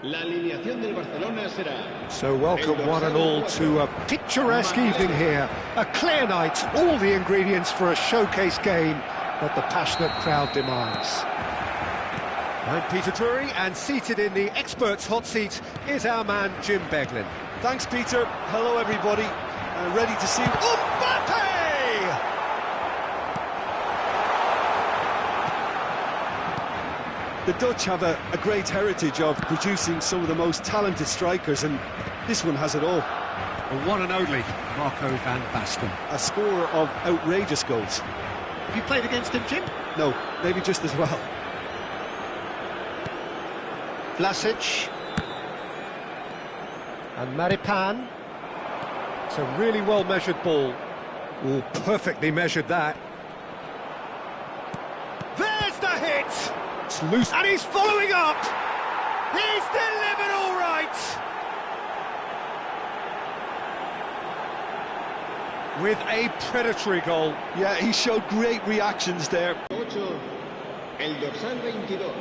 La alineación del Barcelona será... So welcome one and all to a picturesque evening here. A clear night, all the ingredients for a showcase game that the passionate crowd demands. I'm Peter Drury, and seated in the experts' hot seat is our man Jim Beglin. Thanks, Peter. Hello, everybody. Ready to see... Mbappe! The Dutch have a great heritage of producing some of the most talented strikers, and this one has it all. The one and only Marco van Basten. A scorer of outrageous goals. Have you played against him, Jim? No, maybe just as well. Vlasic. And Maripan. It's a really well-measured ball. Oh, perfectly measured that. There's the hit! It's loose, and he's following up! He's delivered all right! With a predatory goal. Yeah, he showed great reactions there. 8, el dorsal 22.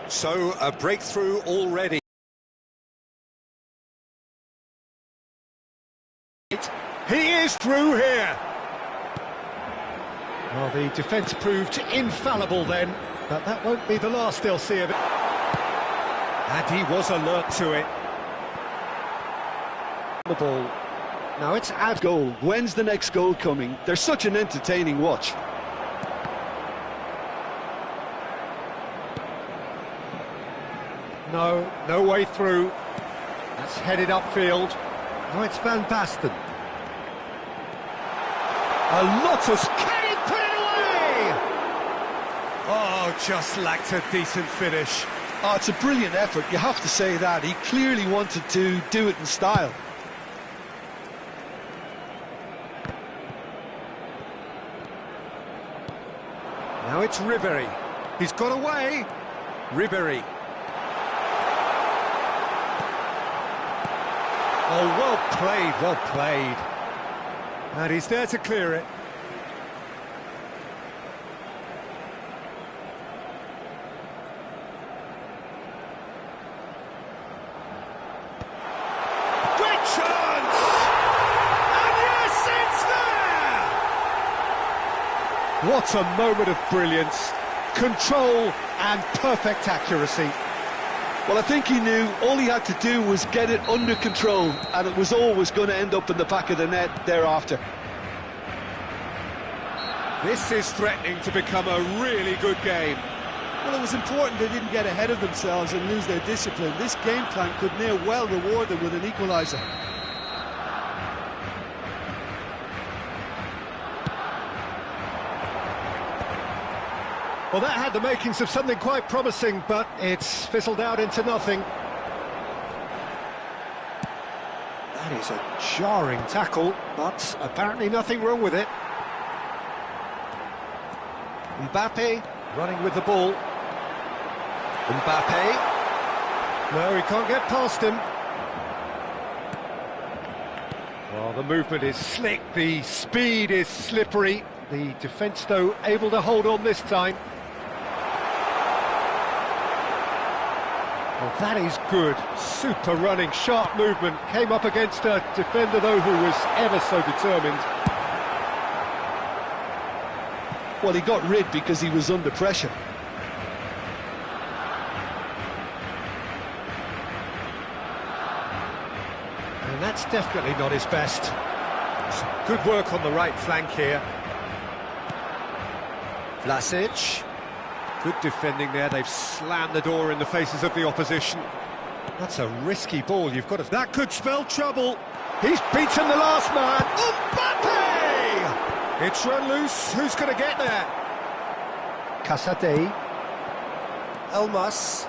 So, a breakthrough already. He is through here. Well, the defence proved infallible then, but that won't be the last they'll see of it. And he was alert to it. The ball. Now it's ad goal. When's the next goal coming? They're such an entertaining watch. No way through. That's headed upfield. Now it's Van Basten. A Lotus, can he put it away? Oh, just lacked a decent finish. Oh, it's a brilliant effort, you have to say that. He clearly wanted to do it in style. Now it's Ribéry. He's got away. Ribéry. Oh, well played, well played. And he's there to clear it. Great chance! And yes, it's there! What a moment of brilliance. Control and perfect accuracy. Well, I think he knew all he had to do was get it under control, and it was always going to end up in the back of the net thereafter. This is threatening to become a really good game. Well, it was important they didn't get ahead of themselves and lose their discipline. This game plan could near well reward them with an equaliser. Well, that had the makings of something quite promising, but it's fizzled out into nothing. That is a jarring tackle, but apparently nothing wrong with it. Mbappe running with the ball. Mbappe. No, he can't get past him. Well, the movement is slick, the speed is slippery. The defence, though, able to hold on this time. Well, that is good. Super running, sharp movement. Came up against a defender, though, who was ever so determined. Well, he got rid because he was under pressure. And that's definitely not his best. Some good work on the right flank here. Vlasic. Good defending there. They've slammed the door in the faces of the opposition. That's a risky ball. You've got to... That could spell trouble. He's beaten the last man. Mbappe! It's run loose. Who's going to get there? Casadei. Elmas.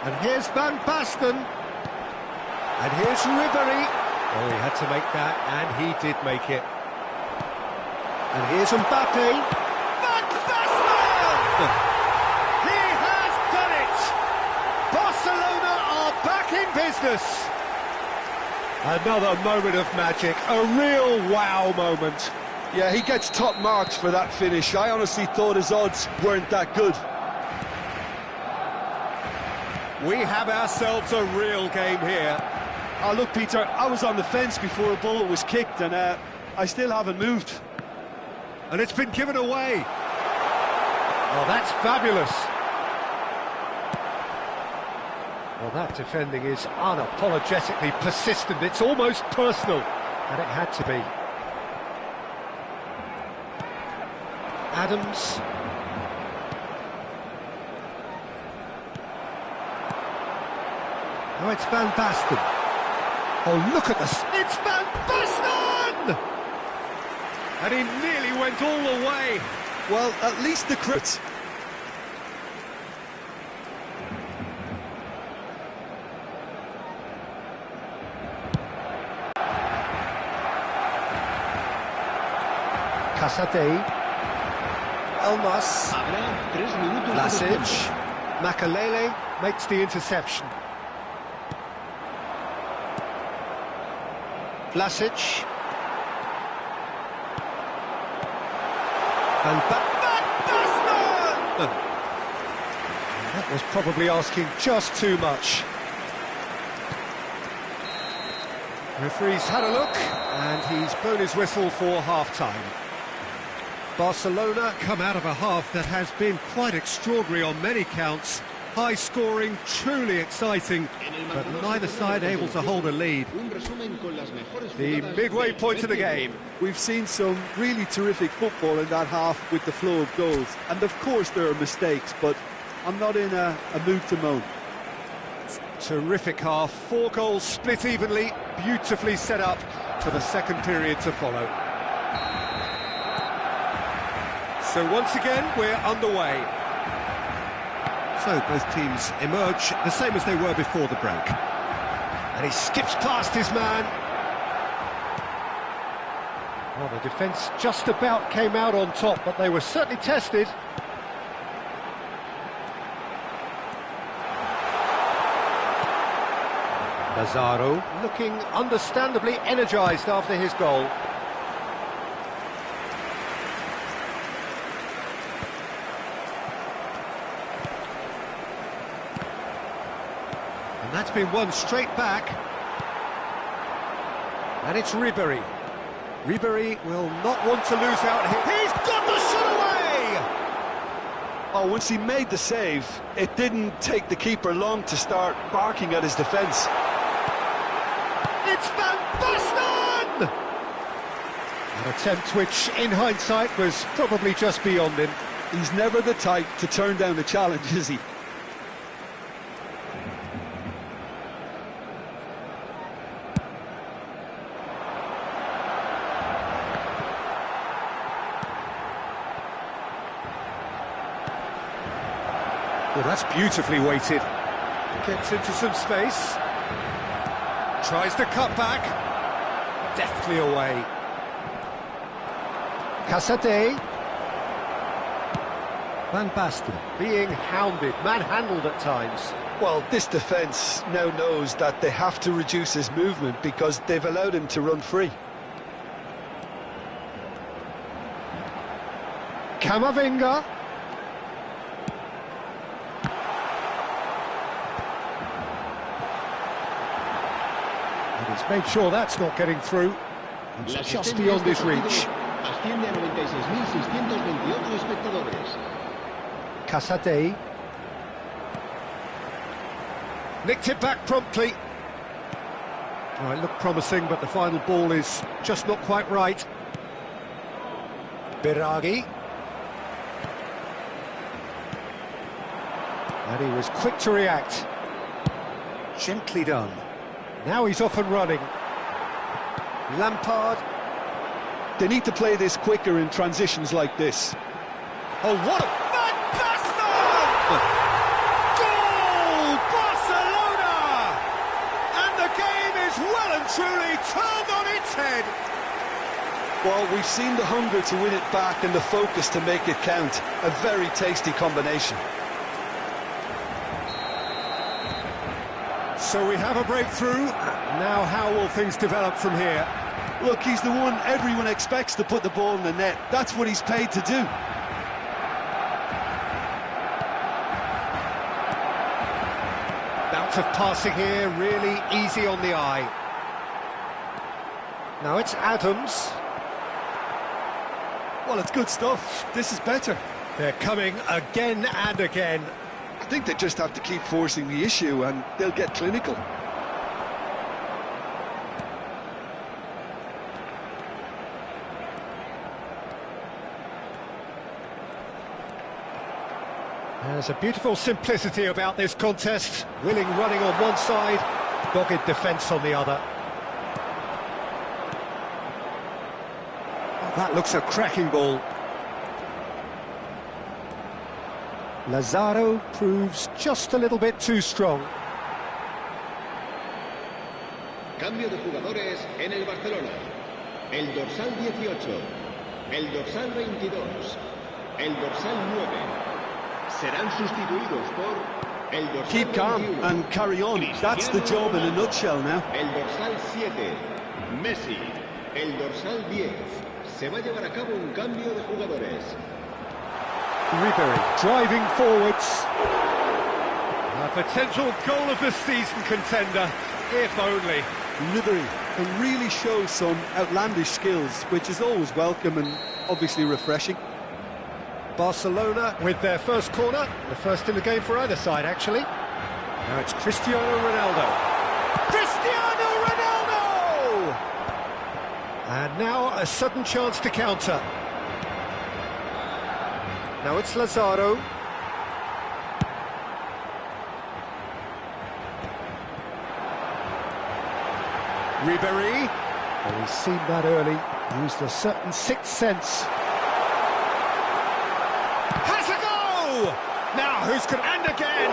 And here's Van Basten. And here's Ribéry. Oh, he had to make that, and he did make it. And here's Mbappe. Van Basten! He has done it! Barcelona are back in business. Another moment of magic, a real wow moment. Yeah, he gets top marks for that finish. I honestly thought his odds weren't that good. We have ourselves a real game here. Oh, look, Peter, I was on the fence before a ball was kicked, and I still haven't moved. And it's been given away. Oh, that's fabulous. Well, that defending is unapologetically persistent. It's almost personal, and it had to be. Adams. Oh, it's Van Basten. Oh, look at this. It's Van Basten! And he nearly went all the way. Well, at least the crit. Casade. Elmas. Habrá 3 minutos de Vlasic. descuento. Makalele makes the interception. Vlasic. Van Basten! That was probably asking just too much. Referee's had a look, and he's blown his whistle for half-time. Barcelona come out of a half that has been quite extraordinary on many counts. High-scoring, truly exciting, but neither side able to hold a lead. The midway point of the game. We've seen some really terrific football in that half with the flow of goals. And of course there are mistakes, but I'm not in a mood to moan. Terrific half, 4 goals split evenly, beautifully set up for the second period to follow. So once again, we're underway. So both teams emerge the same as they were before the break. And he skips past his man. Well, the defence just about came out on top, but they were certainly tested. Lazaro looking understandably energised after his goal. And that's been won straight back. And it's Ribéry. Ribéry will not want to lose out here. He's got the shot away! Oh, once he made the save, it didn't take the keeper long to start barking at his defence. It's Van Basten! An attempt which, in hindsight, was probably just beyond him. He's never the type to turn down a challenge, is he? Well, that's beautifully weighted. Gets into some space. Tries to cut back. Deftly away. Casade. Van Basten being hounded, manhandled at times. Well, this defence now knows that they have to reduce his movement because they've allowed him to run free. Camavinga. He's made sure that's not getting through. It's just beyond his reach. Asciende a 96.628 espectadores. Casade. Nicked it back promptly. Oh, it looked promising, but the final ball is just not quite right. Biragi. And he was quick to react. Gently done. Now he's off and running. Lampard. They need to play this quicker in transitions like this. Oh, what a... Van Basten! Goal! Barcelona! And the game is well and truly turned on its head. Well, we've seen the hunger to win it back and the focus to make it count. A very tasty combination. So we have a breakthrough. Now how will things develop from here? Look, he's the one everyone expects to put the ball in the net. That's what he's paid to do. Bout of passing here, really easy on the eye. Now it's Adams. Well, it's good stuff. This is better. They're coming again and again. I think they just have to keep forcing the issue and they'll get clinical. There's a beautiful simplicity about this contest. Willing running on one side, dogged defence on the other. That looks a cracking ball. Lazaro proves just a little bit too strong. Cambio de jugadores en el Barcelona. El dorsal 18, el dorsal 22, el dorsal 9. Serán sustituidos por el dorsal Keep calm 21. and carry on. That's the job in a nutshell now. El dorsal 7, Messi. El dorsal 10. Se va a llevar a cabo un cambio de jugadores. Ribery driving forwards. A potential goal of the season contender, if only. Ribery can really show some outlandish skills, which is always welcome and obviously refreshing. Barcelona with their first corner, the first in the game for either side, actually. Now it's Cristiano Ronaldo. Cristiano Ronaldo! And now a sudden chance to counter. Now it's Lazaro. Ribery. Oh, he's seen that early. Used a certain sixth sense. Has a go! Now who's going to... And again!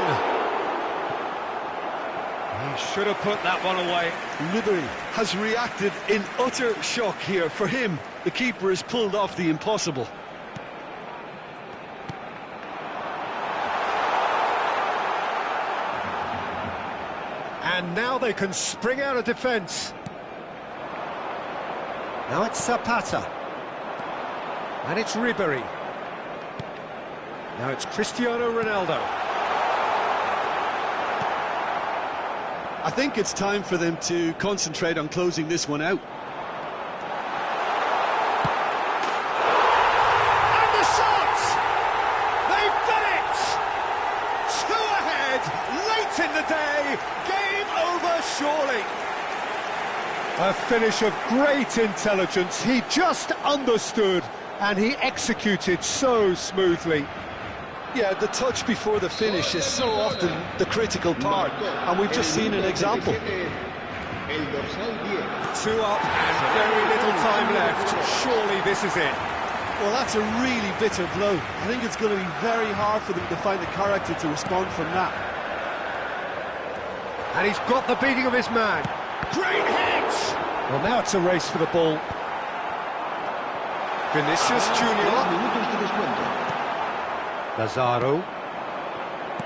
He should have put that one away. Ribery has reacted in utter shock here. For him, the keeper has pulled off the impossible. And now they can spring out of defence. Now it's Zapata. And it's Ribery. Now it's Cristiano Ronaldo. I think it's time for them to concentrate on closing this one out. And the shot! They've done it! 2 ahead, late in the day, game over surely. A finish of great intelligence. He just understood and he executed so smoothly. Yeah, the touch before the finish is so often the critical part, and we've just seen an example. 2 up and very little time left. Surely this is it. Well, that's a really bitter blow. I think it's going to be very hard for them to find the character to respond from that. And he's got the beating of his man. Great hit! Well, now it's a race for the ball. Vinicius Junior. Lazaro.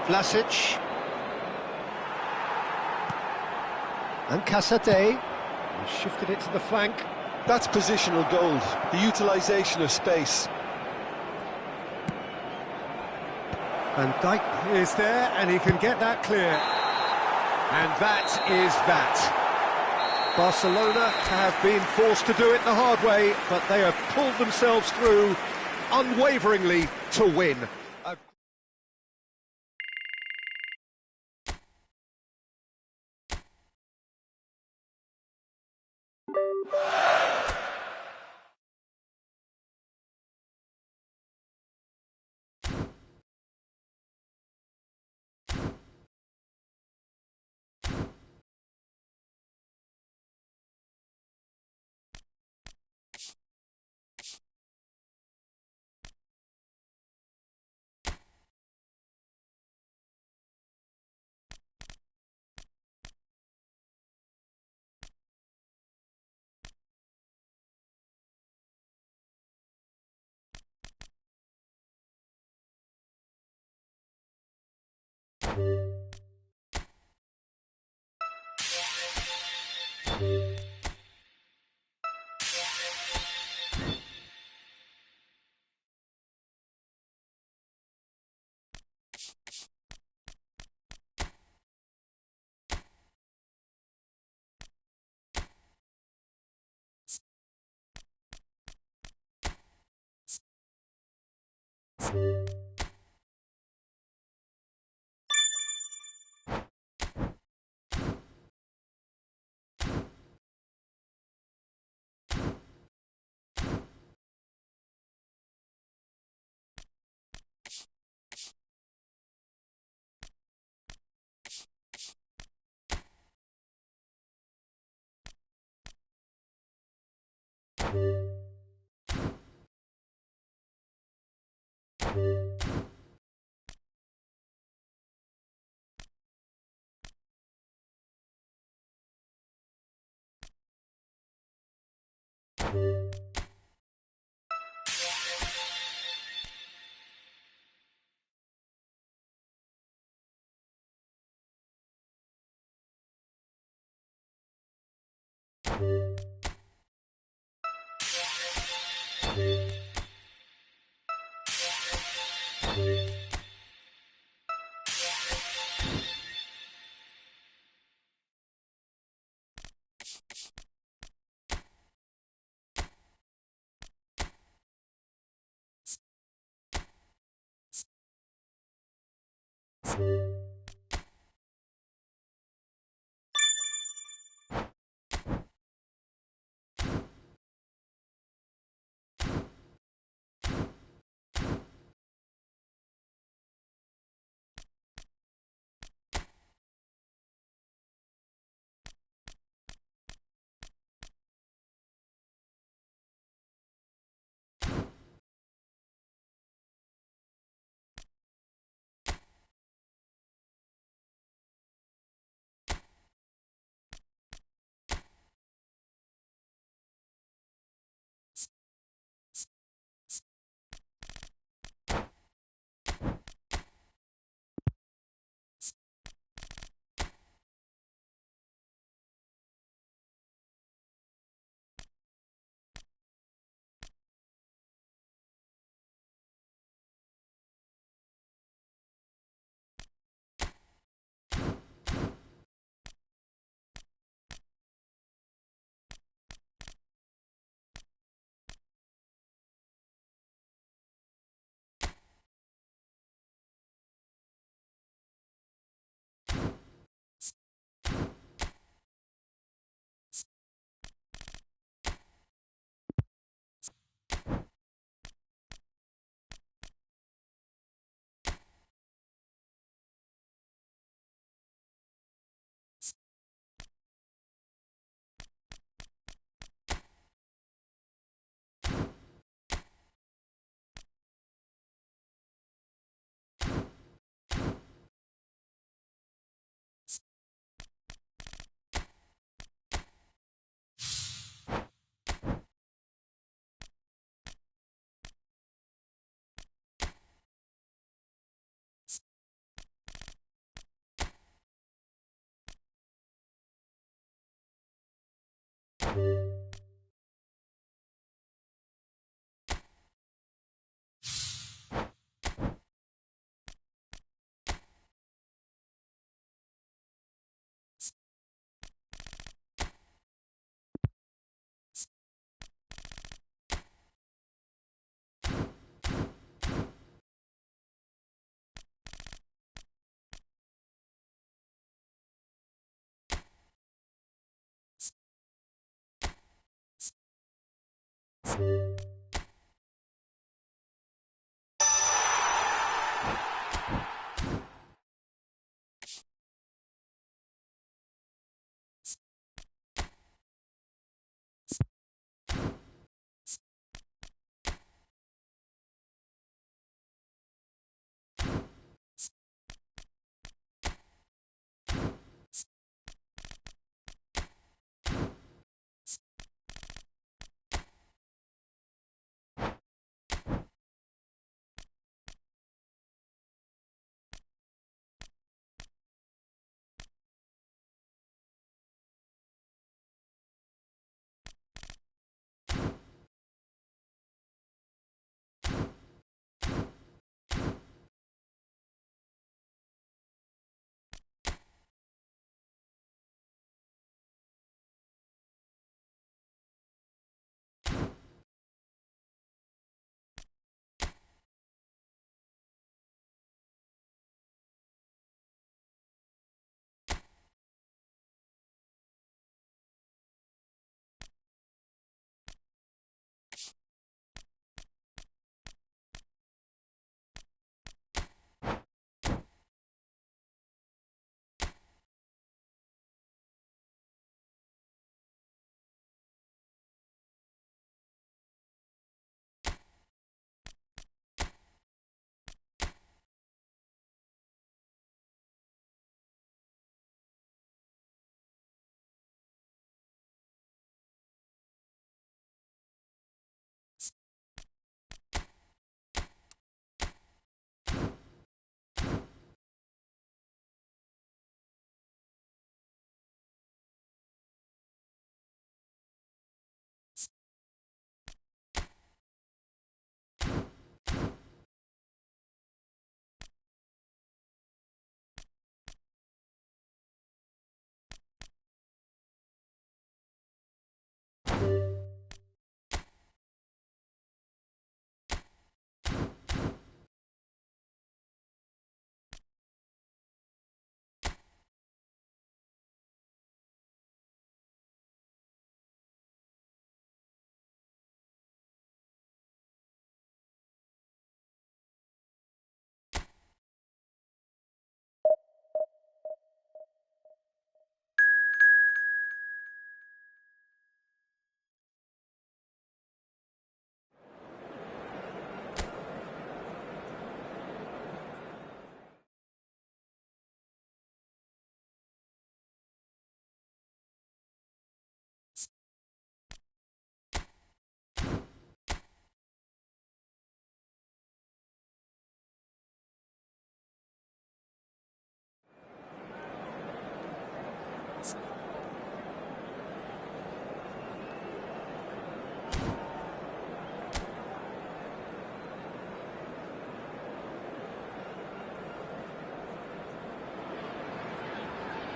Vlasic. And Casade. He shifted it to the flank. That's positional gold, the utilisation of space. Van Dijk is there and he can get that clear. And that is that. Barcelona have been forced to do it the hard way, but they have pulled themselves through unwaveringly to win.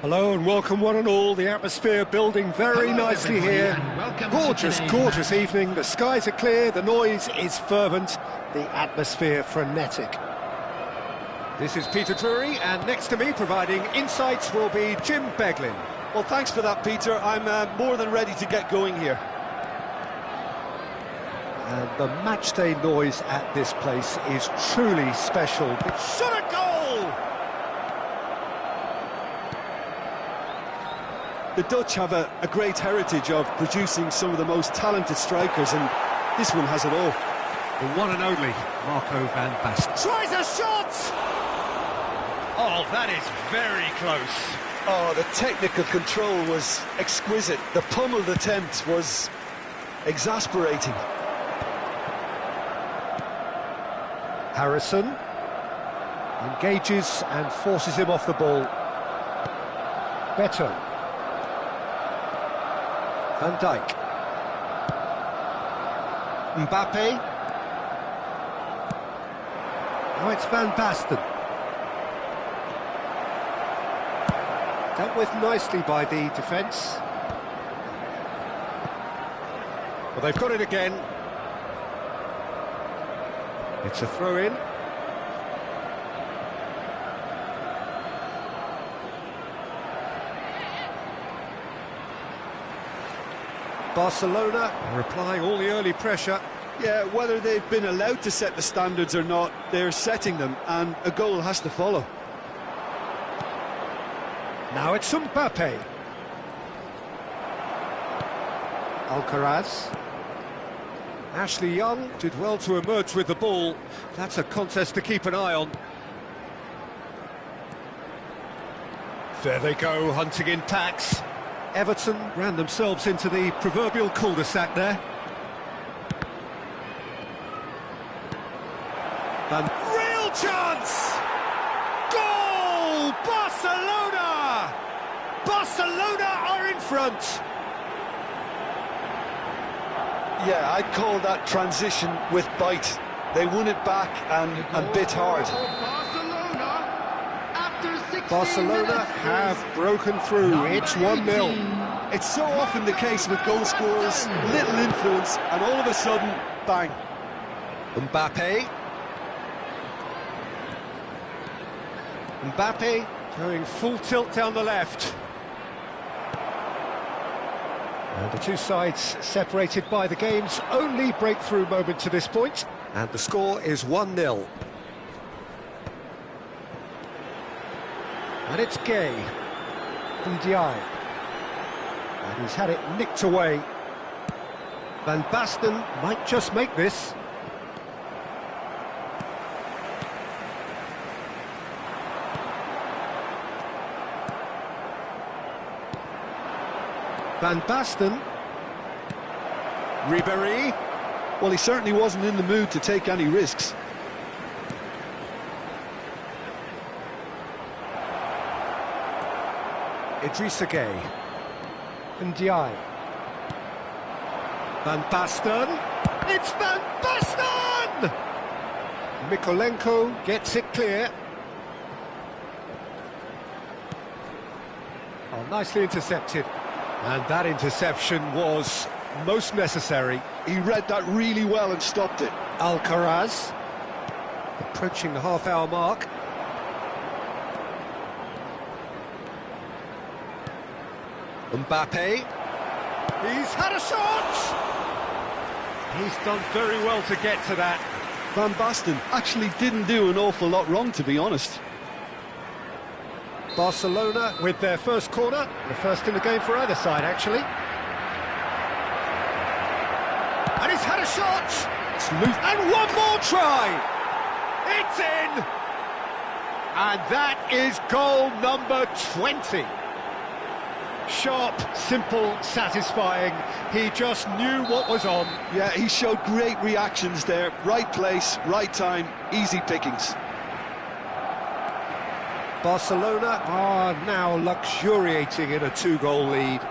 Hello and welcome one and all. The atmosphere building very nicely here. Gorgeous evening. The skies are clear, the noise is fervent, the atmosphere frenetic. This is Peter Drury, and next to me providing insights will be Jim Beglin. Well, thanks for that, Peter. I'm more than ready to get going here. And the matchday noise at this place is truly special. Shot a goal! The Dutch have a great heritage of producing some of the most talented strikers, and this one has it all. The one and only Marco van Basten. Tries a shot! Oh, that is very close. Oh, the technical control was exquisite. The pummeled attempt was exasperating. Harrison engages and forces him off the ball. Beto. Van Dijk. Mbappe. Now it's Van Basten. Dealt with nicely by the defence. Well, they've got it again. It's a throw-in. Barcelona are applying all the early pressure. Yeah, whether they've been allowed to set the standards or not, they're setting them, and a goal has to follow. Now it's Mbappe. Alcaraz. Ashley Young did well to emerge with the ball. That's a contest to keep an eye on. There they go, hunting in packs. Everton ran themselves into the proverbial cul-de-sac there. And real chance! Goal! Barcelona! Barcelona are in front! Yeah, I'd call that transition with bite. They won it back and bit hard. Barcelona have broken through. It's 1-0. It's so often the case with goal scorers, little influence, and all of a sudden, bang. Mbappe. Mbappe going full tilt down the left. And the two sides separated by the game's only breakthrough moment to this point. And the score is 1-0. And it's Gay. Ndiaye. And he's had it nicked away. Van Basten might just make this. Van Basten. Ribéry. Well, he certainly wasn't in the mood to take any risks. Idrissa Gueye. Ndiaye. Van Basten. It's Van Basten! Mikolenko gets it clear. Oh, nicely intercepted. And that interception was most necessary. He read that really well and stopped it. Alcaraz. Approaching the half-hour mark. Mbappe. He's had a shot! He's done very well to get to that. Van Basten actually didn't do an awful lot wrong, to be honest. Barcelona with their first corner, the first in the game for either side, actually. And he's had a shot! And one more try! It's in! And that is goal number 20. Sharp, simple, satisfying. He just knew what was on. Yeah, he showed great reactions there. Right place, right time, easy pickings. Barcelona are now luxuriating in a two-goal lead.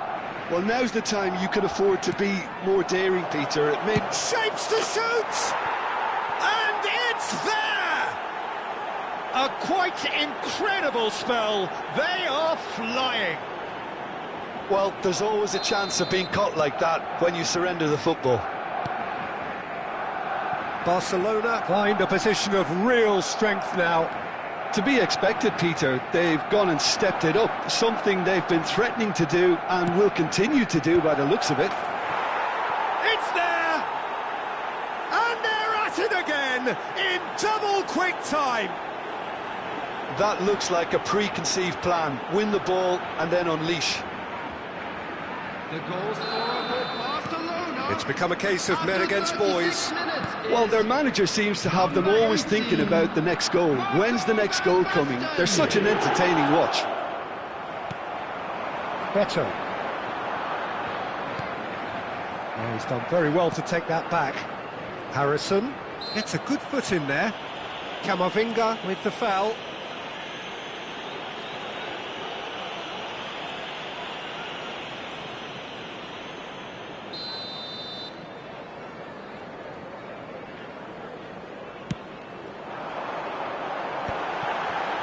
Well, now's the time you can afford to be more daring, Peter. It made shapes to shoot! And it's there! A quite incredible spell. They are flying. Well, there's always a chance of being caught like that when you surrender the football. Barcelona find a position of real strength now. To be expected, Peter. They've gone and stepped it up, something they've been threatening to do and will continue to do by the looks of it. It's there! And they're at it again in double quick time. That looks like a preconceived plan. Win the ball and then unleash. The goal scorer for Barcelona. It's become a case of men against boys. Well, their manager seems to have them always thinking about the next goal. When's the next goal coming? They're such an entertaining watch. Beto. Oh, he's done very well to take that back. Harrison gets a good foot in there. Camavinga with the foul.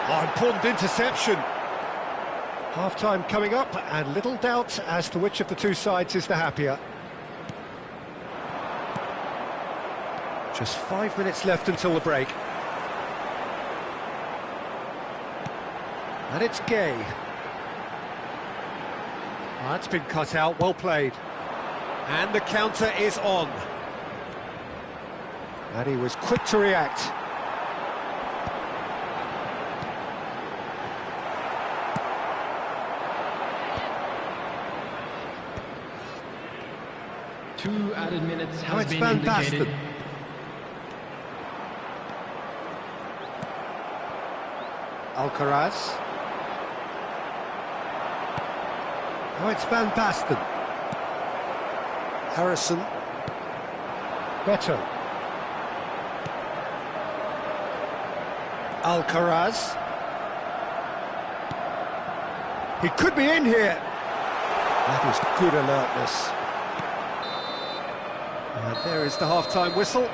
Oh, important interception. Half-time coming up, and little doubt as to which of the two sides is the happier. Just 5 minutes left until the break. And it's Gay. Oh, that's been cut out, well played. And the counter is on. And he was quick to react. Two added minutes Now has it's been Van indicated. Basten. Alcaraz. Now it's Van Basten. Harrison. Beto. Alcaraz. He could be in here. That is good alertness. And there is the half-time whistle.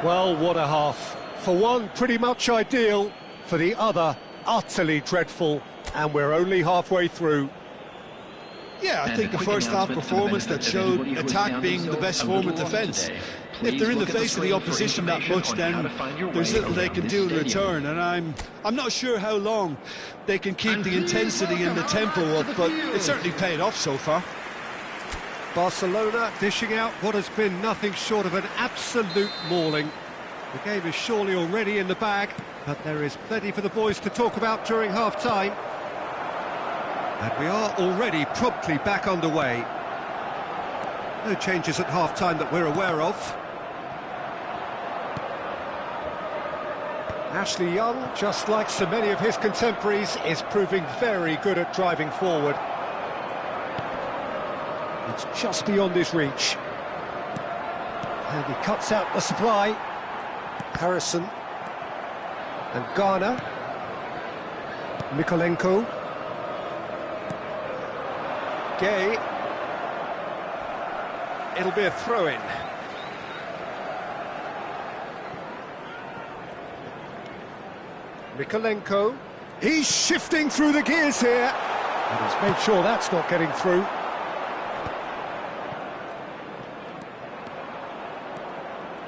Well, what a half. For one, pretty much ideal. For the other, utterly dreadful. And we're only halfway through. Yeah, I think the first half performance that showed attack being the best form of defence. If they're in the face of the opposition that much, then there's little they can do in return, and I'm not sure how long they can keep the intensity and the tempo up, but it's certainly paid off so far. Barcelona dishing out what has been nothing short of an absolute mauling. The game is surely already in the bag, but there is plenty for the boys to talk about during half-time. And we are already promptly back underway. No changes at half-time that we're aware of. Ashley Young, just like so many of his contemporaries, is proving very good at driving forward. It's just beyond his reach. And he cuts out the supply. Harrison. And Garner. Mikolenko. Gay. It'll be a throw-in. Mikolenko. He's shifting through the gears here. And he's made sure that's not getting through.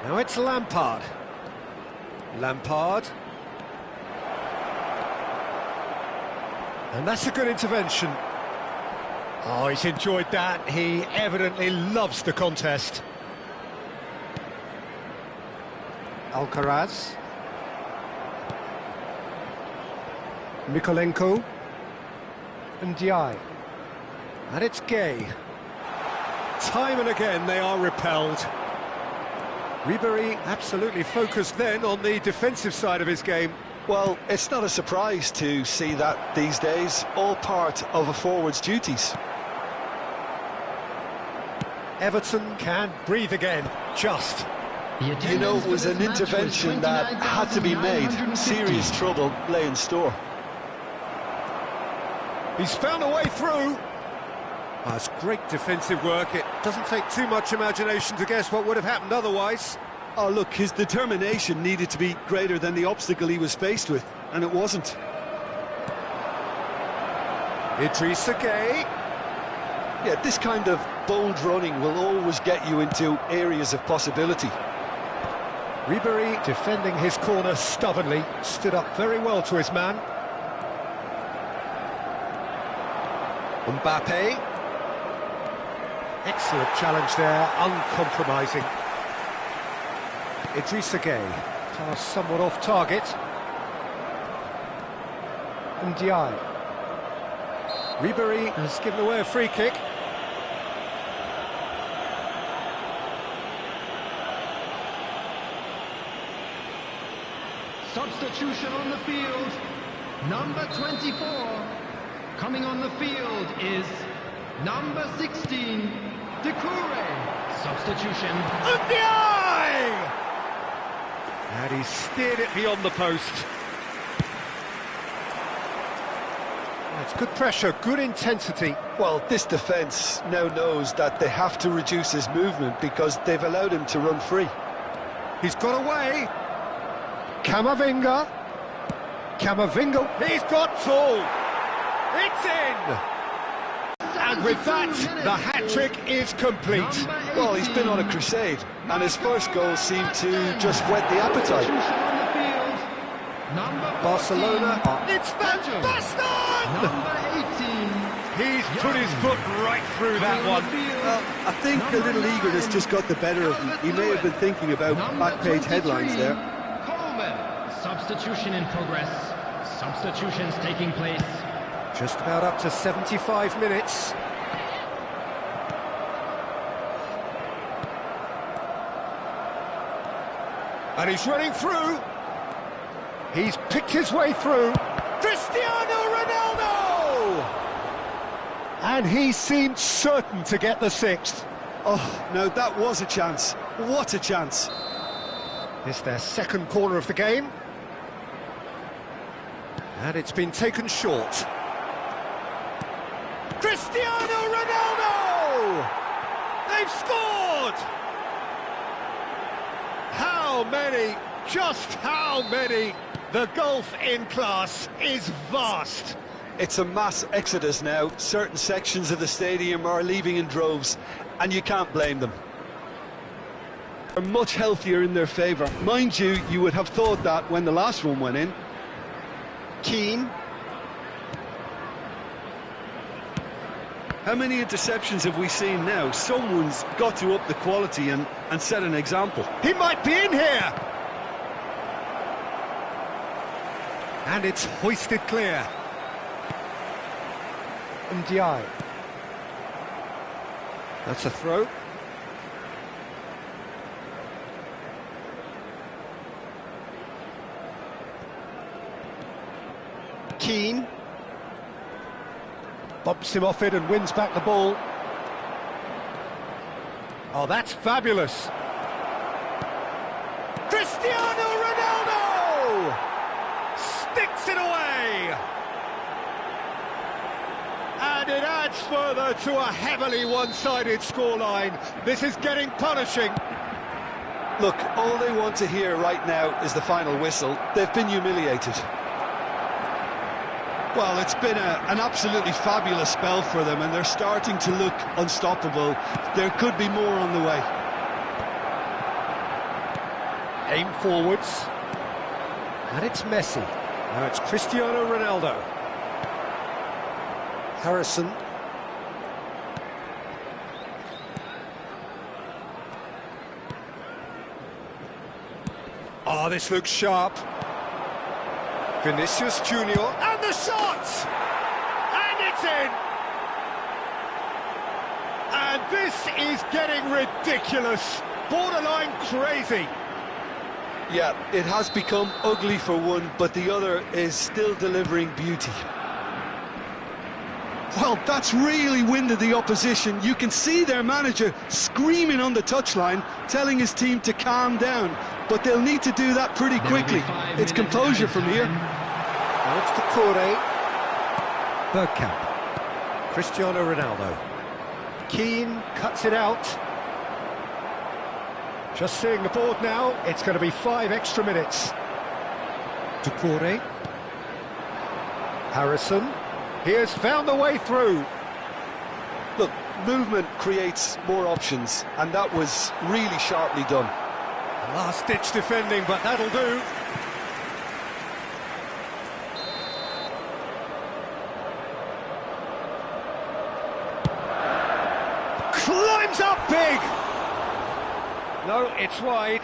Now it's Lampard. Lampard. And that's a good intervention. Oh, he's enjoyed that. He evidently loves the contest. Alcaraz. Mikolenko. And Diai. And it's Gay. Time and again they are repelled. Ribéry absolutely focused then on the defensive side of his game. Well, it's not a surprise to see that these days, all part of a forward's duties. Everton can breathe again, just. You know, it was an intervention that had to be made. Serious trouble lay in store. He's found a way through. That's great defensive work. It doesn't take too much imagination to guess what would have happened otherwise. Oh, look, his determination needed to be greater than the obstacle he was faced with, and it wasn't. Idrissa Gueye. Yeah, this kind of bold running will always get you into areas of possibility. Ribéry defending his corner stubbornly, stood up very well to his man. Mbappe. Excellent challenge there, uncompromising. Idrissa Gueye, pass somewhat off target. Ndiaye. Ribéry has given away a free kick. Substitution on the field. Number 24. Coming on the field is number 16, Doucouré. Substitution. Ndiaye! And he steered it beyond the post. It's good pressure, good intensity. Well, this defence now knows that they have to reduce his movement because they've allowed him to run free. He's got away. Camavinga. Camavinga. He's got two. It's in. And with that, the hat-trick is complete. Well, he's been on a crusade, and his first goal seemed to just whet the appetite. Barcelona. It's Van Basten! He's put his foot right through that one. Well, I think a little eagerness just got the better of him. He may have been thinking about back-page headlines there. Substitution in progress. Substitutions taking place. Just about up to 75 minutes. And he's running through. He's picked his way through. Cristiano Ronaldo! And he seemed certain to get the sixth. Oh, no, that was a chance. What a chance. It's their second corner of the game. And it's been taken short. Cristiano Ronaldo! They've scored! How many? Just how many? The gulf in class is vast. It's a mass exodus now. Certain sections of the stadium are leaving in droves, and you can't blame them. They're much healthier in their favour. Mind you, you would have thought that when the last one went in. Keane. How many interceptions have we seen now? Someone's got to up the quality and set an example. He might be in here! And it's hoisted clear. Ndiaye. That's a throw. Keane. Bumps him off it and wins back the ball. Oh, that's fabulous. Cristiano Ronaldo! Sticks it away! And it adds further to a heavily one-sided scoreline. This is getting punishing. Look, all they want to hear right now is the final whistle. They've been humiliated. Well, it's been an absolutely fabulous spell for them, and they're starting to look unstoppable. There could be more on the way. Aim forwards. And it's Messi. Now it's Cristiano Ronaldo. Harrison. Oh, this looks sharp. Vinicius Junior, and the shot! And it's in! And this is getting ridiculous, borderline crazy. Yeah, it has become ugly for one, but the other is still delivering beauty. Well, that's really winded the opposition. You can see their manager screaming on the touchline, telling his team to calm down. But they'll need to do that pretty quickly. It's composure from here. Now it's Doucouré. Bergkamp. Cristiano Ronaldo. Keane cuts it out. Just seeing the board now, it's going to be 5 extra minutes. Decore. Harrison. He has found the way through. Look, movement creates more options, and that was really sharply done. Last-ditch defending, but that'll do. Climbs up big! No, it's wide.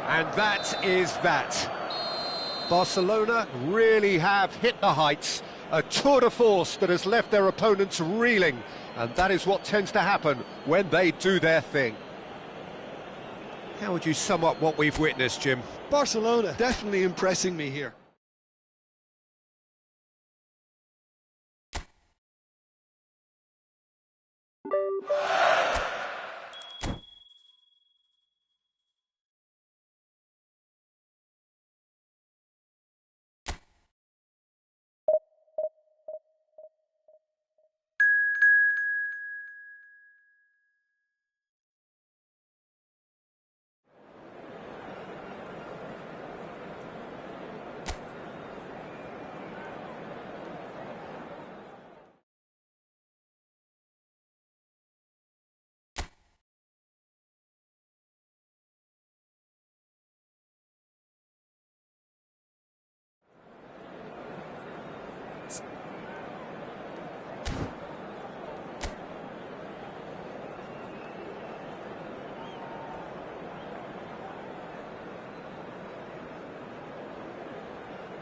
And that is that. Barcelona really have hit the heights. A tour de force that has left their opponents reeling. And that is what tends to happen when they do their thing. How would you sum up what we've witnessed, Jim? Barcelona definitely impressing me here.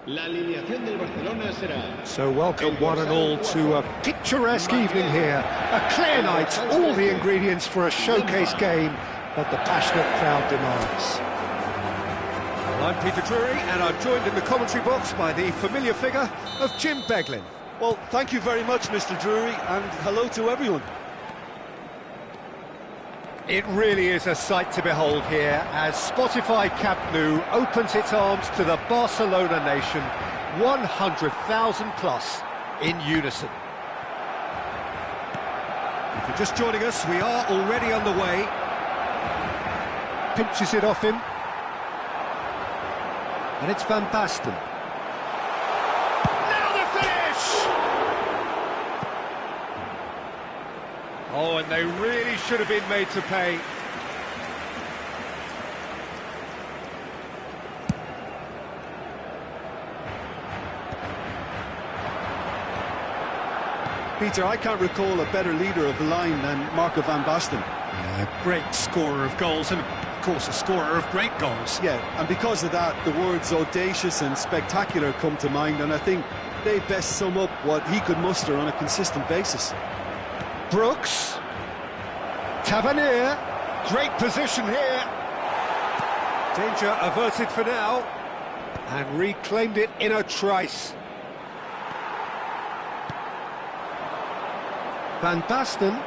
La alineación del Barcelona será... So welcome one and all to a picturesque evening here. A clear night, all the ingredients for a showcase game that the passionate crowd demands. I'm Peter Drury, and I'm joined in the commentary box by the familiar figure of Jim Beglin. Well, thank you very much, Mr. Drury, and hello to everyone. It really is a sight to behold here as Spotify Camp Nou opens its arms to the Barcelona nation, 100,000 plus in unison. If you're just joining us, we are already underway. Pinches it off him. And it's Van Basten. Now the finish! Oh, and they really should have been made to pay. Peter, I can't recall a better leader of the line than Marco Van Basten. Yeah, great scorer of goals and, of course, a scorer of great goals. Yeah, and because of that, the words audacious and spectacular come to mind, and I think they best sum up what he could muster on a consistent basis. Brooks. Tavernier. Great position here. Danger averted for now. And reclaimed it in a trice. Van Basten.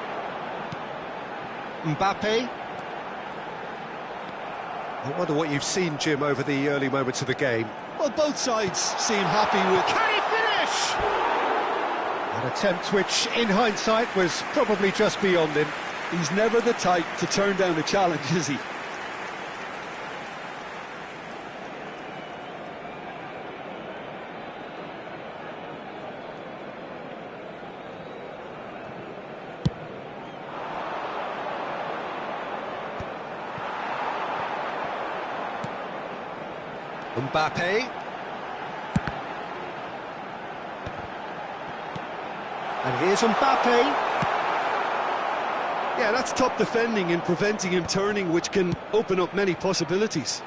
Mbappe. I wonder what you've seen, Jim, over the early moments of the game. Well, both sides seem happy with... Can he finish? An attempt which, in hindsight, was probably just beyond him. He's never the type to turn down a challenge, is he? Mbappe. And here's Mbappe. Yeah, that's top defending and preventing him turning, which can open up many possibilities.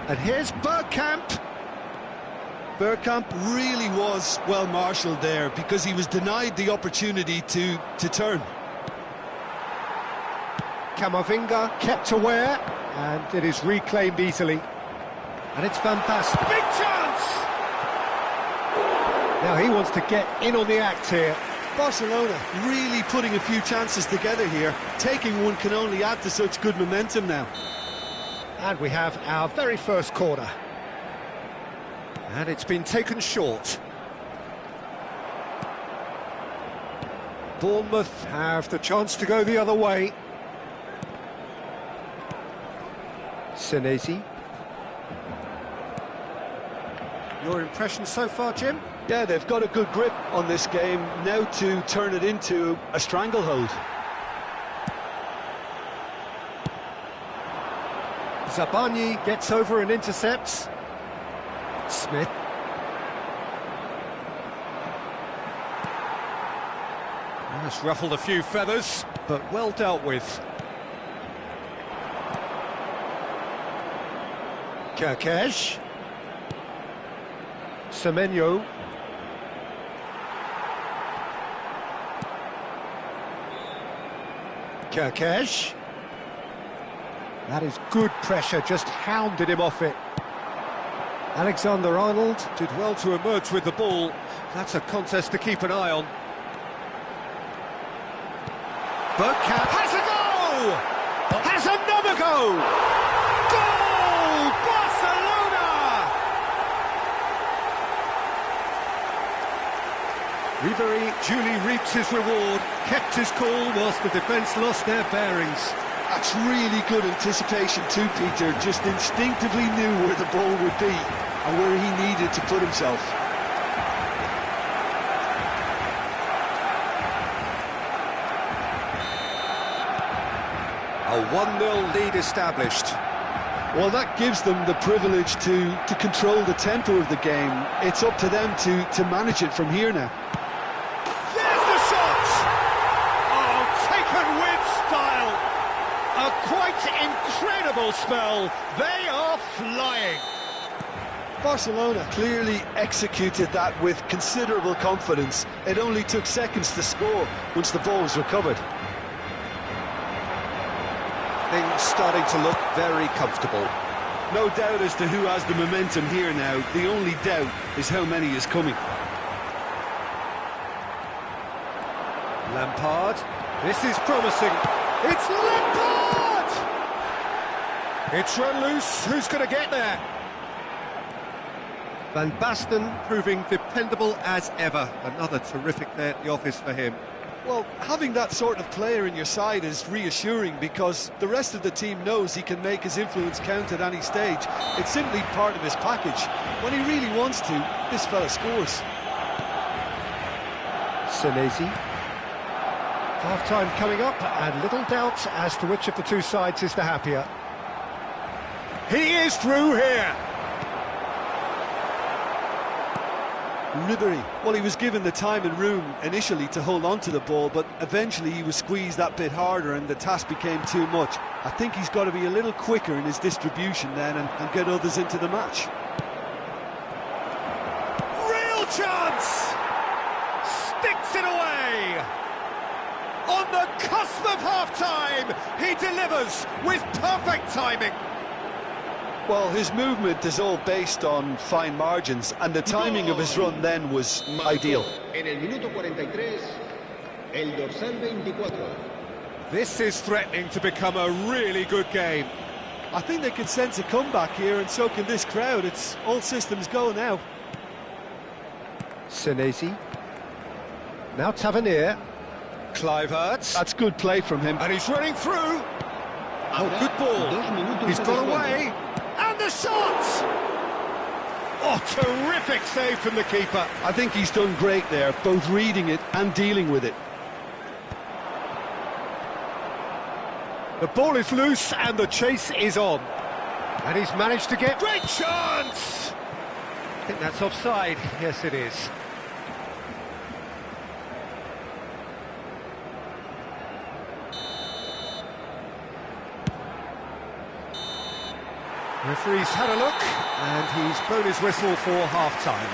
And here's Bergkamp. Bergkamp really was well marshalled there because he was denied the opportunity to turn. Camavinga kept aware, and it is reclaimed easily. And it's Van Basten. Big chance! Now he wants to get in on the act here. Barcelona really putting a few chances together here. Taking one can only add to such good momentum now. And we have our very first corner. And it's been taken short. Bournemouth have the chance to go the other way. Senesi. Your impression so far, Jim? Yeah, they've got a good grip on this game, now to turn it into a stranglehold. Zabani gets over and intercepts. Smith. That's ruffled a few feathers, but well dealt with. Kerkesh. Semenyo. Kerkesh. That is good pressure, just hounded him off it. Alexander-Arnold did well to emerge with the ball. That's a contest to keep an eye on. Bergkamp has a go! Has another go! Goal! Barcelona! Ribery duly reaps his reward, kept his cool whilst the defence lost their bearings. That's really good anticipation too, Peter. Just instinctively knew where the ball would be and where he needed to put himself. A 1-0 lead established. Well, that gives them the privilege to control the tempo of the game. It's up to them to manage it from here now. There's the shot! Oh, taken with style. A quite incredible spell. They are flying. Barcelona clearly executed that with considerable confidence. It only took seconds to score once the ball was recovered. Things starting to look very comfortable. No doubt as to who has the momentum here now. The only doubt is how many is coming. Lampard. This is promising. It's Lampard! It's run loose. Who's going to get there? Van Basten proving dependable as ever. Another terrific day at the office for him. Well, having that sort of player in your side is reassuring because the rest of the team knows he can make his influence count at any stage. It's simply part of his package. When he really wants to, this fella scores. Senesi. Half-time coming up, and little doubt as to which of the two sides is the happier. He is through here! Ribery, well, he was given the time and room initially to hold on to the ball, but eventually he was squeezed that bit harder and the task became too much. I think he's got to be a little quicker in his distribution then and get others into the match. Real chance! Sticks it away! On the cusp of half-time, he delivers with perfect timing. Well, his movement is all based on fine margins, and the timing of his run then was ideal. En el minuto 43, el dorsal 24. This is threatening to become a really good game. I think they can sense a comeback here, and so can this crowd. It's all systems go now. Senesi. Now Tavernier. Kluivert. That's good play from him. And he's running through. Oh, good ball. He's got away. And the shot! Oh, terrific save from the keeper. I think he's done great there, both reading it and dealing with it. The ball is loose and the chase is on. And he's managed to get... Great chance! I think that's offside. Yes, it is. Referee's had a look, and he's blown his whistle for half-time.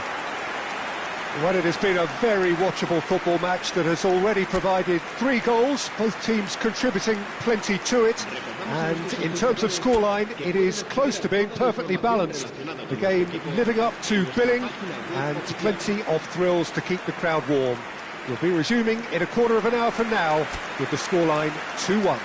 Well, it has been a very watchable football match that has already provided 3 goals, both teams contributing plenty to it. And in terms of scoreline, it is close to being perfectly balanced. The game living up to billing and plenty of thrills to keep the crowd warm. We'll be resuming in a quarter of an hour from now with the scoreline 2-1.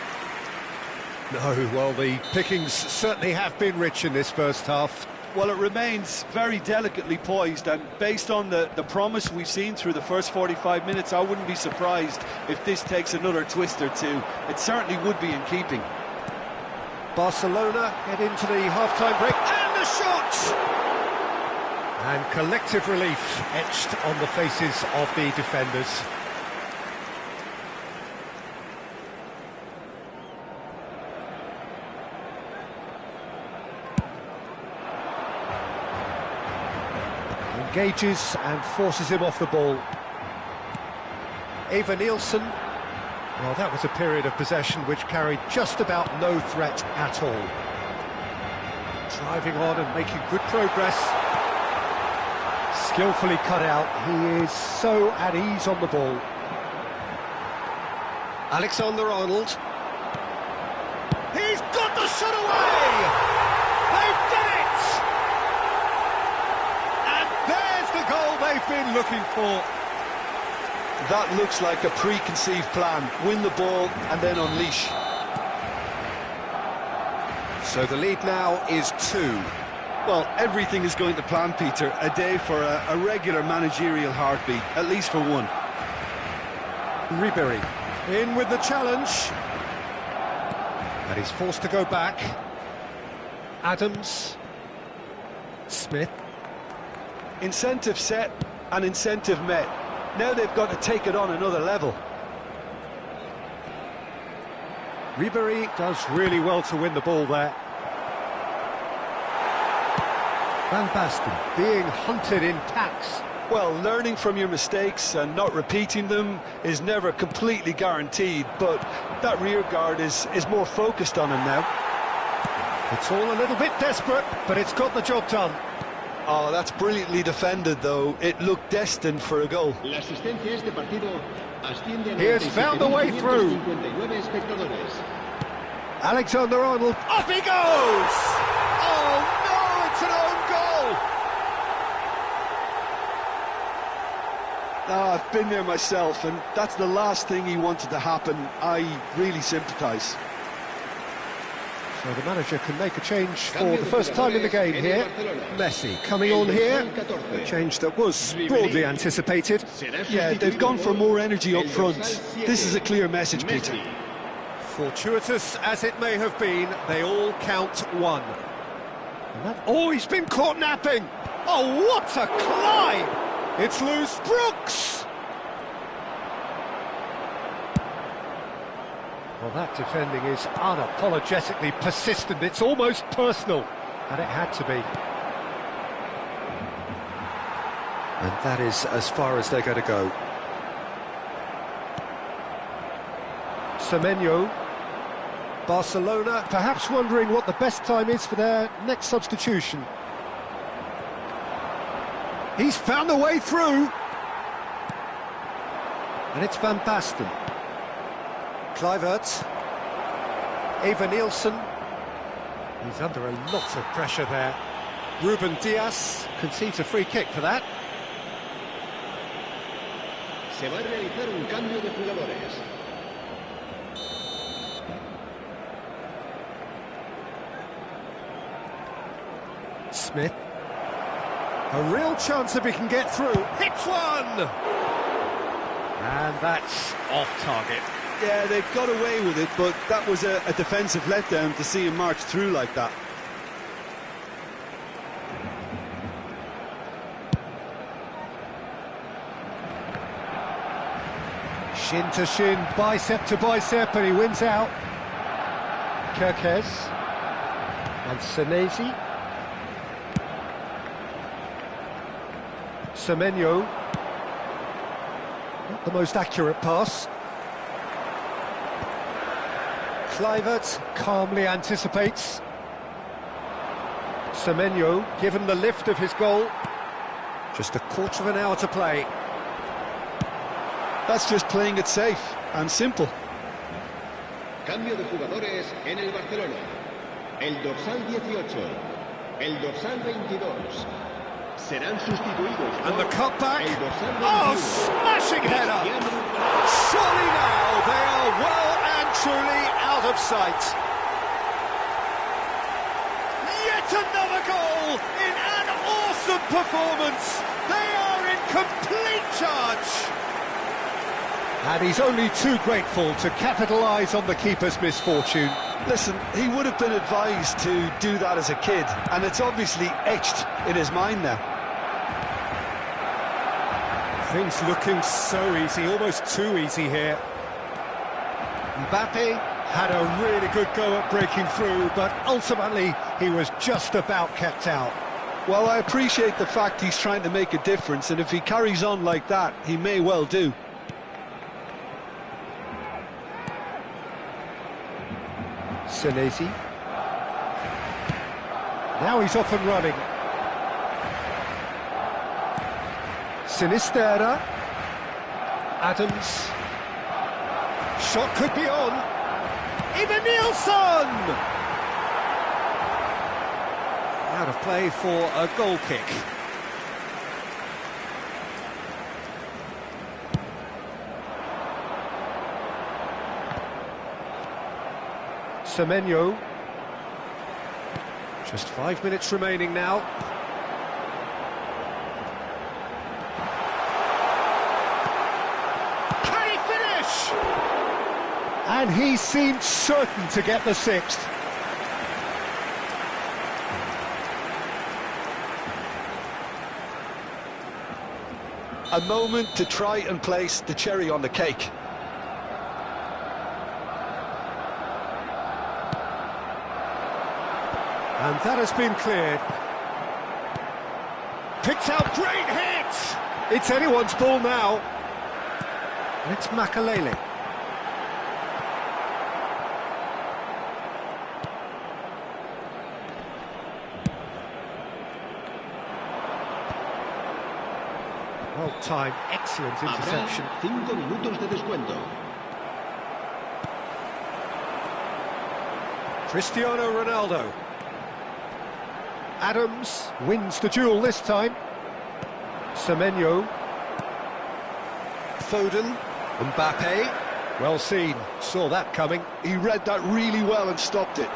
No, well, the pickings certainly have been rich in this first half. Well, it remains very delicately poised, and based on the promise we've seen through the first 45 minutes, I wouldn't be surprised if this takes another twist or two. It certainly would be in keeping. Barcelona head into the half-time break, and the shot! And collective relief etched on the faces of the defenders. Engages and forces him off the ball. Eva Nielsen. Well, that was a period of possession which carried just about no threat at all. Driving on and making good progress. Skillfully cut out. He is so at ease on the ball. Alexander-Arnold. He's got the shot away! They've done it! And there's the goal they've been looking for. That looks like a preconceived plan. Win the ball and then unleash. So the lead now is 2. Well, everything is going to plan, Peter. A day for a regular managerial heartbeat, at least for one. Ribery in with the challenge. And he's forced to go back. Adams. Smith. Incentive set and incentive met. Now they've got to take it on another level. Ribery does really well to win the ball there. Van Basten being hunted in packs. Well, learning from your mistakes and not repeating them is never completely guaranteed, but that rear guard is more focused on him now. It's all a little bit desperate, but it's got the job done. Oh, that's brilliantly defended, though. It looked destined for a goal. He has found a way through. Alexander-Arnold, off he goes! Oh no, it's an own goal! Oh, I've been there myself, and that's the last thing he wanted to happen. I really sympathise. So the manager can make a change for the first time in the game here. Messi coming on here, a change that was broadly anticipated. Yeah, they've gone for more energy up front. This is a clear message, Peter. Fortuitous as it may have been, they all count 1. Oh, he's been caught napping! Oh, what a climb! It's loose. Brooks! Well, that defending is unapologetically persistent. It's almost personal, and it had to be. And that is as far as they're going to go. Semenyo. Barcelona perhaps wondering what the best time is for their next substitution. He's found a way through. And it's Van Basten. Kluivert. Eva Nielsen. He's under a lot of pressure there. Ruben Diaz concedes a free kick for that. Se va a realizar un cambio de jugadores. Smith. A real chance if he can get through. Hits one! And that's off target. Yeah, they've got away with it, but that was a defensive letdown to see him march through like that. Shin to shin, bicep to bicep, and he wins out. Kirkes. And Senesi. Semenyo. Not the most accurate pass. Kluivert calmly anticipates. Semenyo, given the lift of his goal. Just a quarter of an hour to play. That's just playing it safe and simple. Cambio de jugadores en el Barcelona. El dorsal 18, el dorsal 22. Serán sustituidos por And the cutback. el dorsal 21. Oh, smashing header! Surely now they are well and truly out of sight. Yet another goal in an awesome performance. They are in complete charge. And he's only too grateful to capitalise on the keeper's misfortune. Listen, he would have been advised to do that as a kid, and it's obviously etched in his mind now. Things looking so easy, almost too easy here. Mbappe had a really good go at breaking through, but ultimately he was just about kept out. Well, I appreciate the fact he's trying to make a difference, and if he carries on like that, he may well do. Senesi. Now he's off and running. Sinisterra. Adams. Shot could be on. Even Nilsson! Out of play for a goal kick. Semenyo. Just 5 minutes remaining now. Can he finish? And he seemed certain to get the sixth. A moment to try and place the cherry on the cake. And that has been cleared. Picked out, great hit! It's anyone's ball now. And it's Makalele. Well timed, excellent interception. Habrá 5 minutos de descuento. Cristiano Ronaldo. Adams wins the duel this time. Semenyo. Foden. Mbappe. Well seen, saw that coming. He read that really well and stopped it.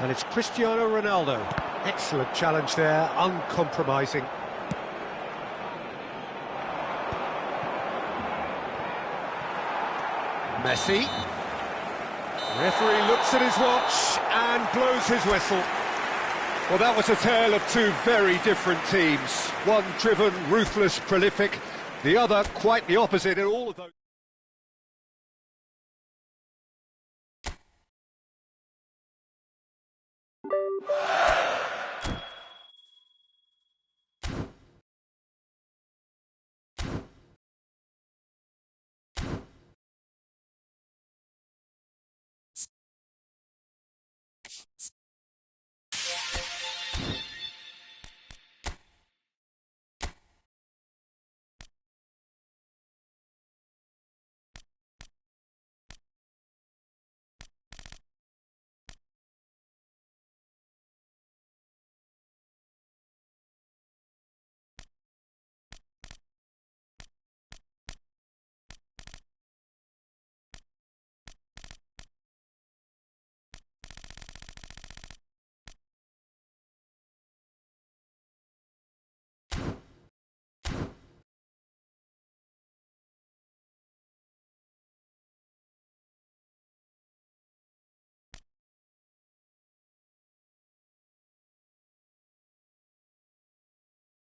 And it's Cristiano Ronaldo. Excellent challenge there, uncompromising. Messi. Referee looks at his watch and blows his whistle. Well, that was a tale of two very different teams. One driven, ruthless, prolific. The other quite the opposite in all of those.